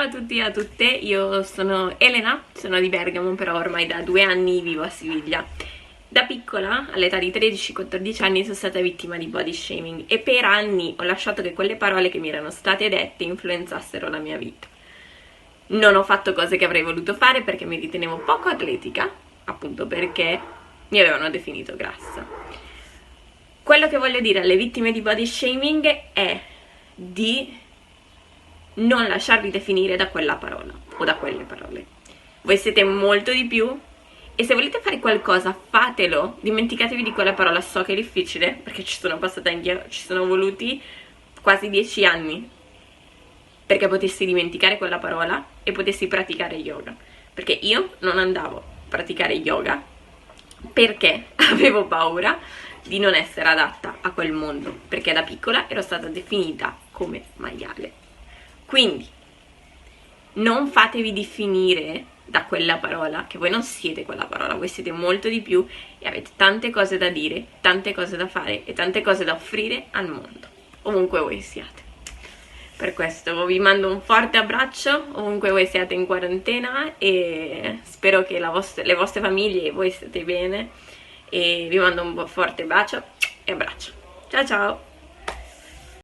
Ciao a tutti e a tutte, io sono Elena, sono di Bergamo, però ormai da 2 anni vivo a Siviglia. Da piccola, all'età di 13-14 anni, sono stata vittima di body shaming e per anni ho lasciato che quelle parole che mi erano state dette influenzassero la mia vita. Non ho fatto cose che avrei voluto fare perché mi ritenevo poco atletica, appunto perché mi avevano definito grassa. Quello che voglio dire alle vittime di body shaming è di non lasciarvi definire da quella parola o da quelle parole. Voi siete molto di più e se volete fare qualcosa fatelo, dimenticatevi di quella parola. So che è difficile perché ci sono passata anch'io, ci sono voluti quasi 10 anni perché potessi dimenticare quella parola e potessi praticare yoga, perché io non andavo a praticare yoga perché avevo paura di non essere adatta a quel mondo, perché da piccola ero stata definita come maiale. Quindi non fatevi definire da quella parola, che voi non siete quella parola, voi siete molto di più e avete tante cose da dire, tante cose da fare e tante cose da offrire al mondo, ovunque voi siate. Per questo vi mando un forte abbraccio ovunque voi siate in quarantena e spero che le vostre famiglie e voi stiate bene, e vi mando un forte bacio e abbraccio. Ciao ciao!